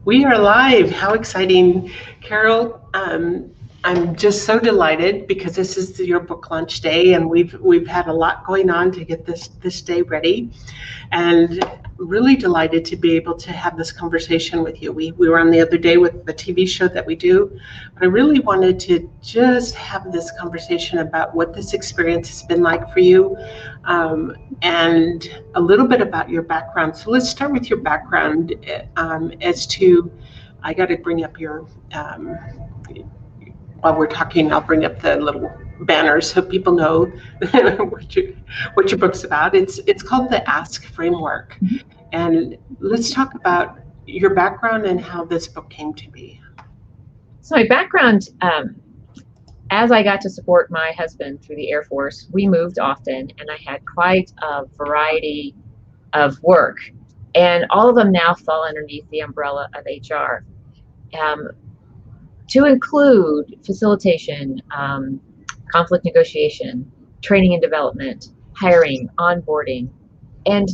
We are live. How exciting, Carol. I'm just so delighted because this is your book launch day, and we've had a lot going on to get this day ready, and really delighted to be able to have this conversation with you. We were on the other day with the TV show that we do, but I really wanted to just have this conversation about what this experience has been like for you, and a little bit about your background. So let's start with your background as to, I got to bring up your, while we're talking, I'll bring up the little banner so people know what your book's about. It's called the Ask Framework. And let's talk about your background and how this book came to be. So my background, as I got to support my husband through the Air Force, we moved often, and I had quite a variety of work, and all of them now fall underneath the umbrella of HR, to include facilitation, conflict negotiation, training and development, hiring, onboarding. And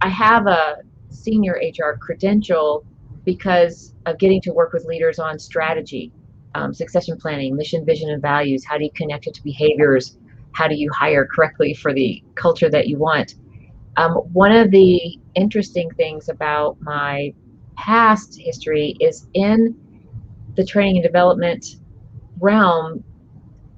I have a senior HR credential because of getting to work with leaders on strategy, succession planning, mission, vision, and values. How do you connect it to behaviors? How do you hire correctly for the culture that you want? One of the interesting things about my past history is in the training and development realm,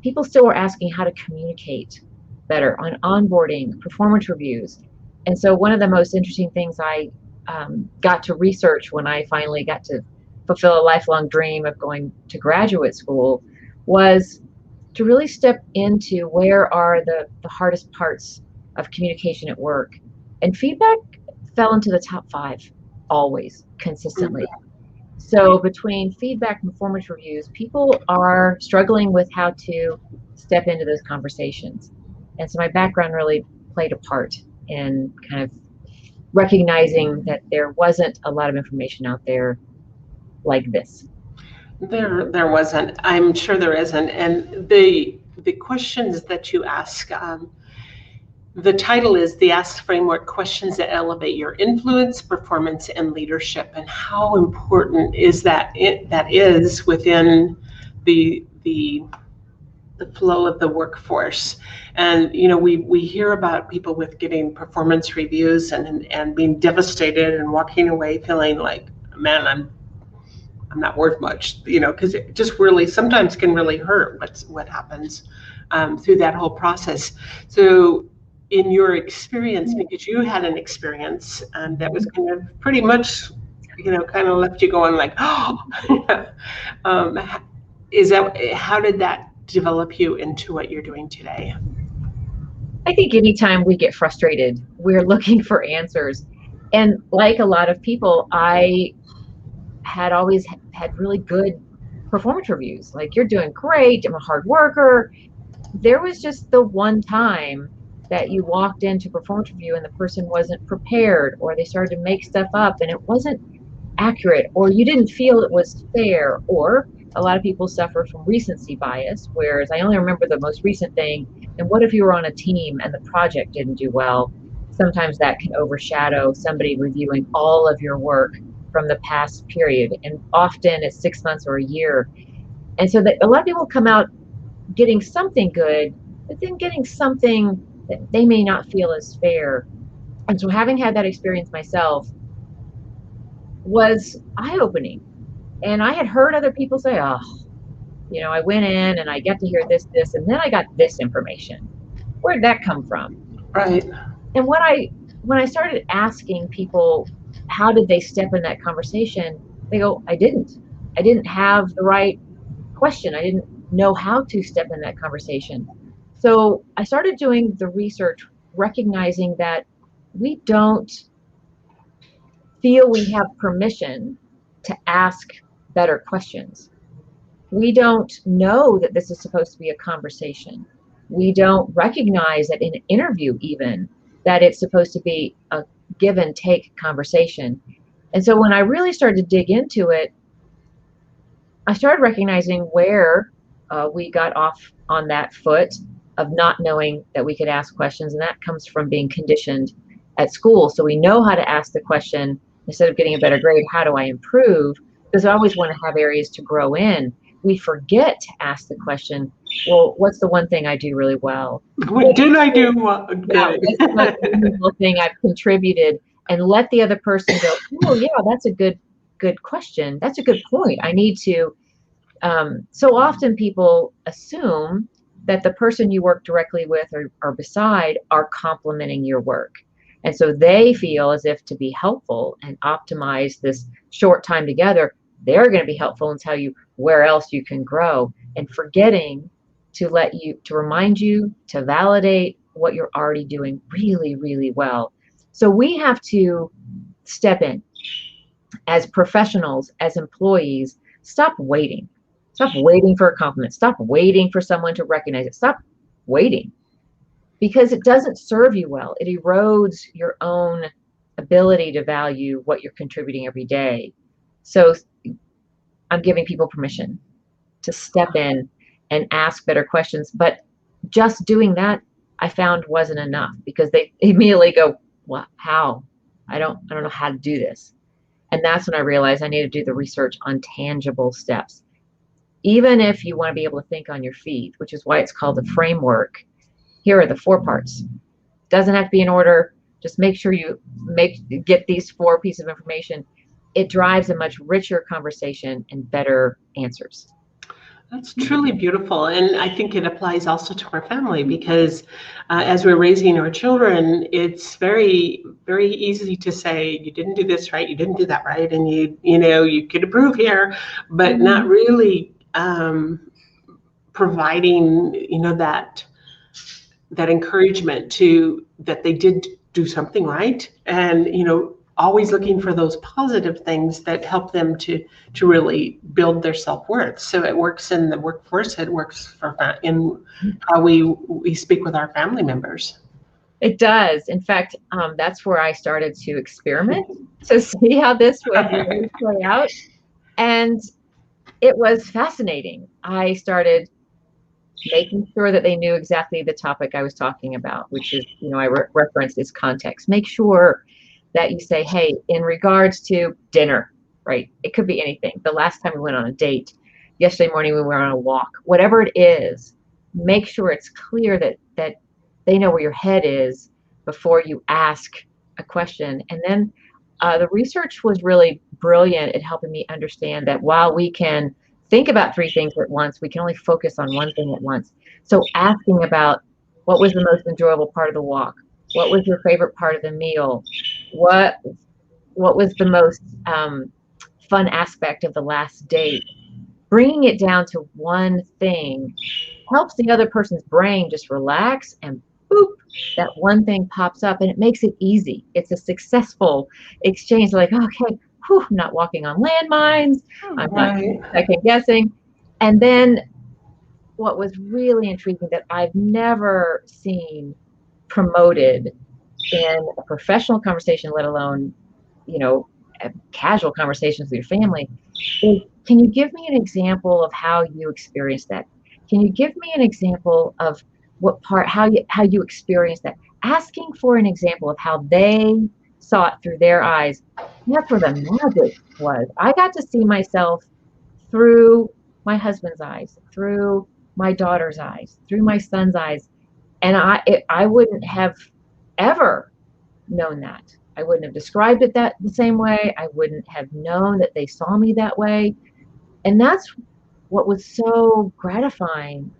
people still were asking how to communicate better on onboarding, performance reviews. And so one of the most interesting things I got to research when I finally got to fulfill a lifelong dream of going to graduate school was to really step into where are the hardest parts of communication at work. And feedback fell into the top 5, always, consistently. So between feedback and performance reviews, people are struggling with how to step into those conversations. And so my background really played a part in kind of recognizing that there wasn't a lot of information out there like this. There wasn't. I'm sure there isn't. And the questions that you ask, the title is The Ask Framework: Questions that Elevate Your Influence, Performance, and Leadership. And how important is that is within the flow of the workforce. And we hear about people with getting performance reviews and being devastated and walking away feeling like, man, I'm not worth much, because it just really sometimes can really hurt what happens through that whole process. So in your experience, because you had an experience that was kind of pretty much, kind of left you going like, oh, how did that develop you into what you're doing today? I think anytime we get frustrated, we're looking for answers. And like a lot of people, I had always had really good performance reviews. Like, you're doing great, I'm a hard worker. There was just the one time that you walked into performance review and the person wasn't prepared, or they started to make stuff up and it wasn't accurate, or you didn't feel it was fair. Or a lot of people suffer from recency bias, whereas I only remember the most recent thing. And what if you were on a team and the project didn't do well? Sometimes that can overshadow somebody reviewing all of your work from the past period, and often it's 6 months or a year. And so that a lot of people come out getting something good, but then getting something that they may not feel as fair. And so having had that experience myself was eye-opening. And I had heard other people say, oh, I went in and I get to hear this, and then I got this information. Where did that come from? Right. And when I started asking people, how did they step in that conversation? They go, I didn't have the right question. I didn't know how to step in that conversation. So I started doing the research, recognizing that we don't feel we have permission to ask better questions. We don't know that this is supposed to be a conversation. We don't recognize that in an interview even, that it's supposed to be a give and take conversation. And so when I really started to dig into it, I started recognizing where we got off on that foot of not knowing that we could ask questions. And that comes from being conditioned at school. So we know how to ask the question, instead of getting a better grade, how do I improve? because I always want to have areas to grow in. We forget to ask the question, well, what's the one thing I do really well? What did I do Yeah, good? what's the most meaningful thing I've contributed? And let the other person go, oh yeah, that's a good question. That's a good point. I need to. So often people assume that the person you work directly with or beside are complementing your work. And so they feel as if to be helpful and optimize this short time together, they're going to be helpful and tell you where else you can grow, and forgetting to remind you to validate what you're already doing really, really well. So we have to step in as professionals, as employees. Stop waiting. Stop waiting for a compliment. Stop waiting for someone to recognize it. Stop waiting, because it doesn't serve you well. It erodes your own ability to value what you're contributing every day. So I'm giving people permission to step in and ask better questions. But just doing that, I found, wasn't enough, because they immediately go, "What? How? I don't know how to do this." And that's when I realized I need to do the research on tangible steps. Even if you want to be able to think on your feet, which is why it's called a framework, here are the 4 parts. Doesn't have to be in order. Just make sure you get these 4 pieces of information. It drives a much richer conversation and better answers. That's truly beautiful. And I think it applies also to our family, because as we're raising our children, it's very, very easy to say, you didn't do this right, you didn't do that right, and you could improve here, but not really providing, that encouragement to that they did do something right, and always looking for those positive things that help them to really build their self-worth. So it works in the workforce, it works in how we speak with our family members. It does. In fact, that's where I started to experiment to see how this would really play out. And it was fascinating. I started making sure that they knew exactly the topic I was talking about, which is, I referenced this context. Make sure that you say, hey, in regards to dinner, right? It could be anything. The last time we went on a date, yesterday morning we were on a walk, whatever it is, make sure it's clear that they know where your head is before you ask a question. And then the research was really brilliant at helping me understand that while we can think about 3 things at once, we can only focus on 1 thing at once. So asking about, what was the most enjoyable part of the walk? What was your favorite part of the meal? What was the most fun aspect of the last date? Bringing it down to 1 thing helps the other person's brain just relax, and boop, that 1 thing pops up, and it makes it easy. It's a successful exchange. Like, okay, whew, I'm not walking on landmines. I'm not second guessing. And then what was really intriguing that I've never seen promoted in a professional conversation, let alone, casual conversations with your family, is, can you give me an example of how you experienced that? Can you give me an example of how you experienced that? Asking for an example of how they saw it through their eyes. That's where the magic was. I got to see myself through my husband's eyes, through my daughter's eyes, through my son's eyes, and I wouldn't have ever known that. I wouldn't have described it the same way. I wouldn't have known that they saw me that way. And that's what was so gratifying,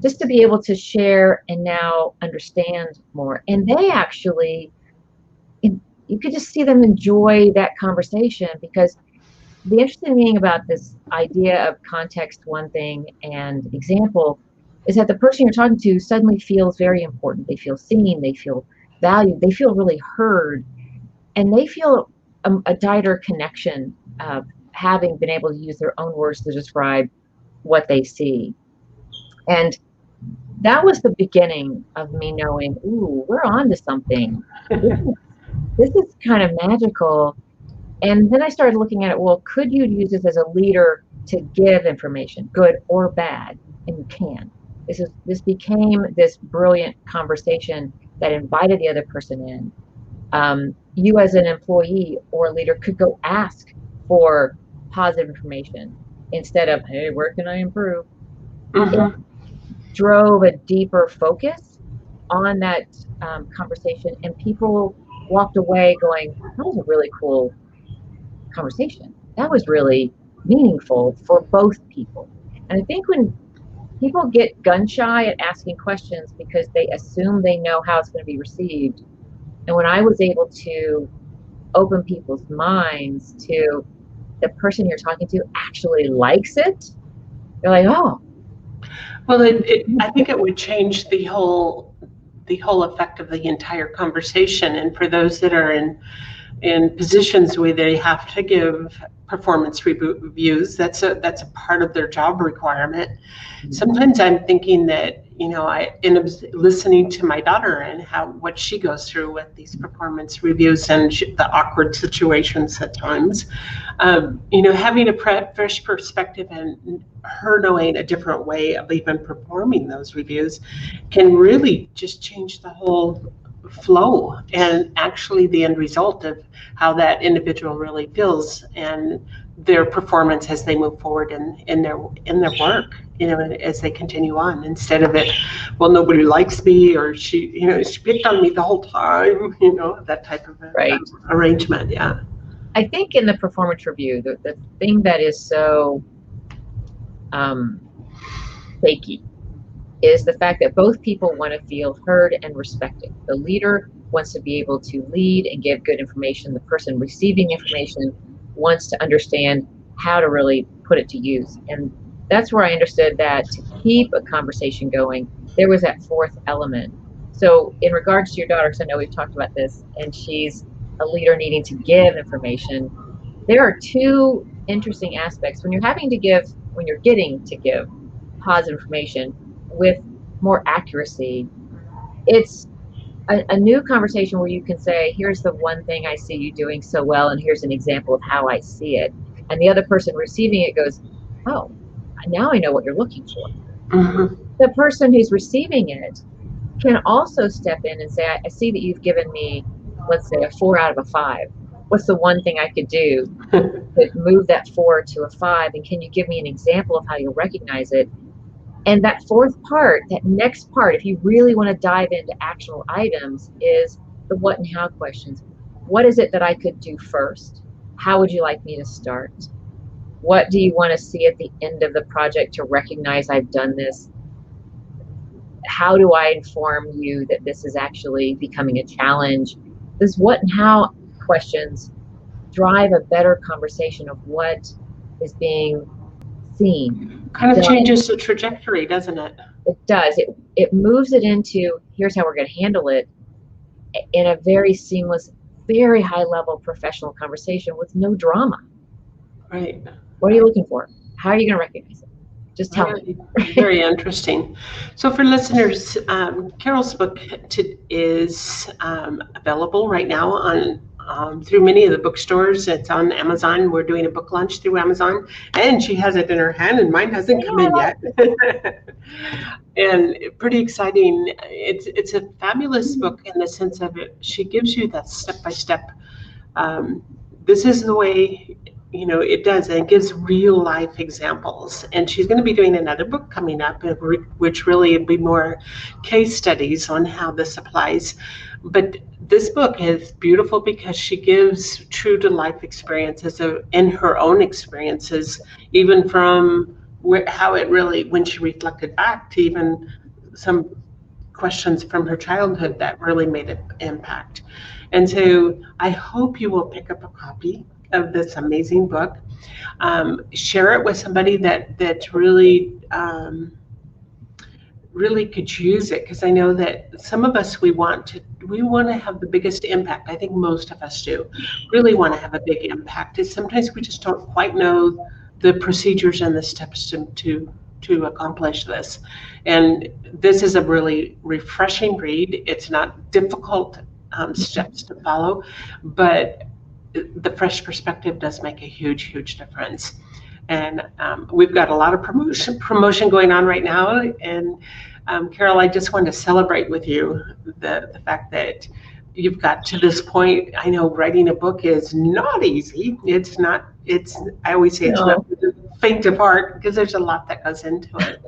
just to be able to share and now understand more. And they actually, you could just see them enjoy that conversation, because the interesting thing about this idea of context, 1 thing, and example is that the person you're talking to suddenly feels very important. They feel seen, they feel valued, they feel really heard, and they feel a tighter connection of having been able to use their own words to describe what they see. And that was the beginning of me knowing, ooh, we're on to something. This is kind of magical. And then I started looking at it, well, could you use this as a leader to give information, good or bad? And you can. This became this brilliant conversation that invited the other person in. You as an employee or leader could go ask for positive information instead of, hey, where can I improve? It Mm-hmm. drove a deeper focus on that conversation, and people walked away going, that was a really cool conversation. That was really meaningful for both people. And I think when people get gun shy at asking questions because they assume they know how it's going to be received, and when I was able to open people's minds to the person you're talking to actually likes it, they're like, oh, Well, I think it would change the whole effect of the entire conversation. And for those that are in positions where they have to give performance reviews, that's a part of their job requirement. Sometimes I'm thinking that, listening to my daughter and what she goes through with these performance reviews and the awkward situations at times, having a fresh perspective and her knowing a different way of even performing those reviews can really just change the whole flow and actually the end result of how that individual really feels and their performance as they move forward in their work, as they continue on, instead of it, well, nobody likes me, or she picked on me the whole time, that type of right. arrangement. Yeah. I think in the performance review, the thing that is so fakey is the fact that both people want to feel heard and respected. The leader wants to be able to lead and give good information. The person receiving information wants to understand how to really put it to use. And that's where I understood that to keep a conversation going, there was that fourth element. So in regards to your daughter, because I know we've talked about this, and she's a leader needing to give information, there are two interesting aspects. When you're getting to give positive information with more accuracy, it's a new conversation where you can say, here's the one thing I see you doing so well, and here's an example of how I see it. And the other person receiving it goes, oh, now I know what you're looking for. Mm-hmm. The person who's receiving it can also step in and say, I see that you've given me, let's say, a 4 out of a 5. What's the one thing I could do to move that 4 to a 5? And can you give me an example of how you'll recognize it? And that fourth part, that next part, if you really want to dive into actual items, is the what and how questions. What is it that I could do first? How would you like me to start? What do you want to see at the end of the project to recognize I've done this? How do I inform you that this is actually becoming a challenge? This what and how questions drive a better conversation of what is being seen. Kind of changes the trajectory, doesn't it? It does. It moves it into, here's how we're going to handle it in a very seamless, very high level professional conversation with no drama. Right. What are you looking for? How are you going to recognize it? Just tell me. Very interesting. So for listeners, Carol's book is available right now on through many of the bookstores. It's on Amazon. We're doing a book launch through Amazon, and she has it in her hand, and mine hasn't come in yet. And pretty exciting. It's a fabulous book in the sense of it. She gives you that step-by-step. This is the way, it does, and it gives real life examples. And she's going to be doing another book coming up, which really will be more case studies on how this applies. But this book is beautiful because she gives true to life experiences in her own experiences, even from how it really, when she reflected back to even some questions from her childhood that really made an impact. And so I hope you will pick up a copy of this amazing book. Share it with somebody that really really could use it, because I know that some of us, we want to have the biggest impact. I think most of us do really want to have a big impact. It's sometimes we just don't quite know the procedures and the steps to accomplish this. And this is a really refreshing read. It's not difficult steps to follow, but the fresh perspective does make a huge difference. And we've got a lot of promotion going on right now. And Carol, I just want to celebrate with you the fact that you've got to this point. I know writing a book is not easy. It's not, I always say it's not No. for the faint of heart because there's a lot that goes into it.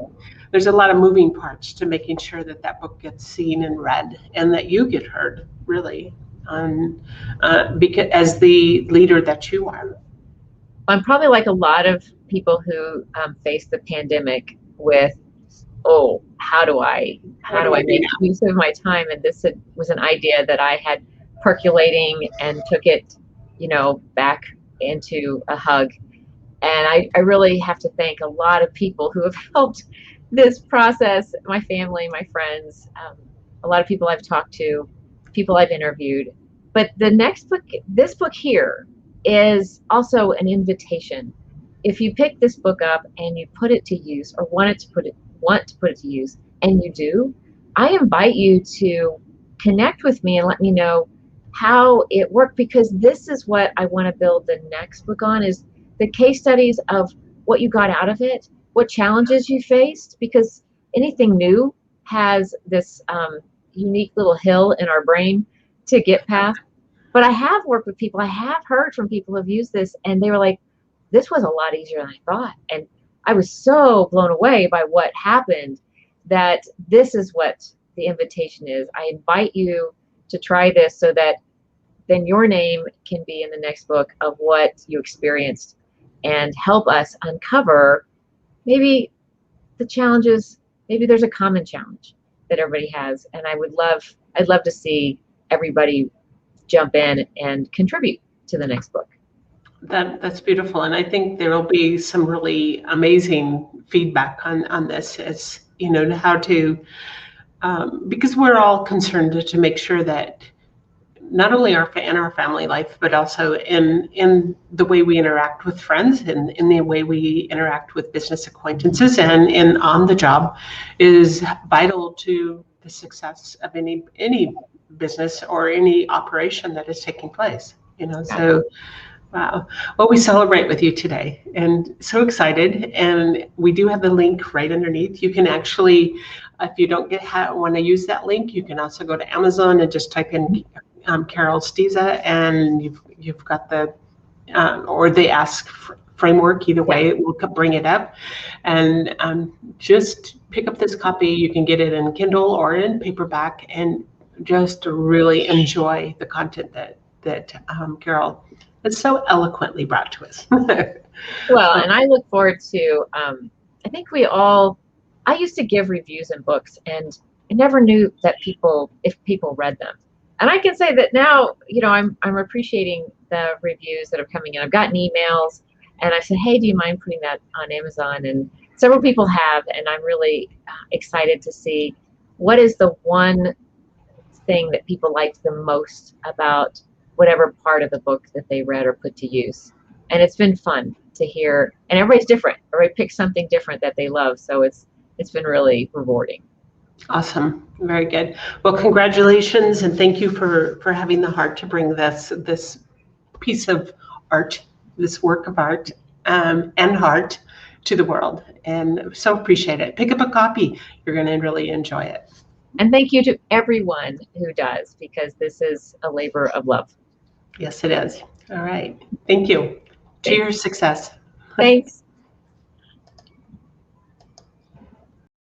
There's a lot of moving parts to making sure that that book gets seen and read and that you get heard, really, because as the leader that you are. I'm probably like a lot of people who face the pandemic with, oh, how do I What do I do make now? use of my time? And this was an idea that I had percolating and took it, back into a hug. And I really have to thank a lot of people who have helped this process, my family, my friends, a lot of people I've talked to, people I've interviewed. But the next book, this book here, is also an invitation. If you pick this book up and you put it to use, or want to put it to use, and you do, I invite you to connect with me and let me know how it worked, because this is what I want to build the next book on, is the case studies of what you got out of it, what challenges you faced, because anything new has this unique little hill in our brain to get past. But I have worked with people, I have heard from people who've used this, and they were like, this was a lot easier than I thought. And I was so blown away by what happened that this is what the invitation is. I invite you to try this so that then your name can be in the next book of what you experienced and help us uncover maybe the challenges. Maybe there's a common challenge that everybody has. And I'd love to see everybody jump in and contribute to the next book. That's beautiful, and I think there will be some really amazing feedback on this, as how to, because we're all concerned to make sure that not only in our family life, but also in the way we interact with friends and in the way we interact with business acquaintances and on the job, is vital to the success of any business or any operation that is taking place. So. Wow. Well, we celebrate with you today and so excited. And we do have the link right underneath. You can actually, if you don't want to use that link, you can also go to Amazon and just type in Carol Stiza, and you've got the, or the Ask framework. Either way, it will bring it up. And just pick up this copy. You can get it in Kindle or in paperback, and just really enjoy the content that Carol has so eloquently brought to us. Well, and I look forward to, I think I used to give reviews in books, and I never knew that if people read them. And I can say that now, I'm appreciating the reviews that are coming in. I've gotten emails, and I said, hey, do you mind putting that on Amazon? And several people have, and I'm really excited to see what is the one thing that people liked the most about whatever part of the book that they read or put to use. And it's been fun to hear, and everybody's different. Everybody picks something different that they love. So it's been really rewarding. Awesome. Very good. Well, congratulations, and thank you for having the heart to bring this piece of art, this work of art, and heart to the world. And so appreciate it. Pick up a copy. You're going to really enjoy it. And thank you to everyone who does, because this is a labor of love. Yes, it is. All right. Thank you. To your success. Thanks.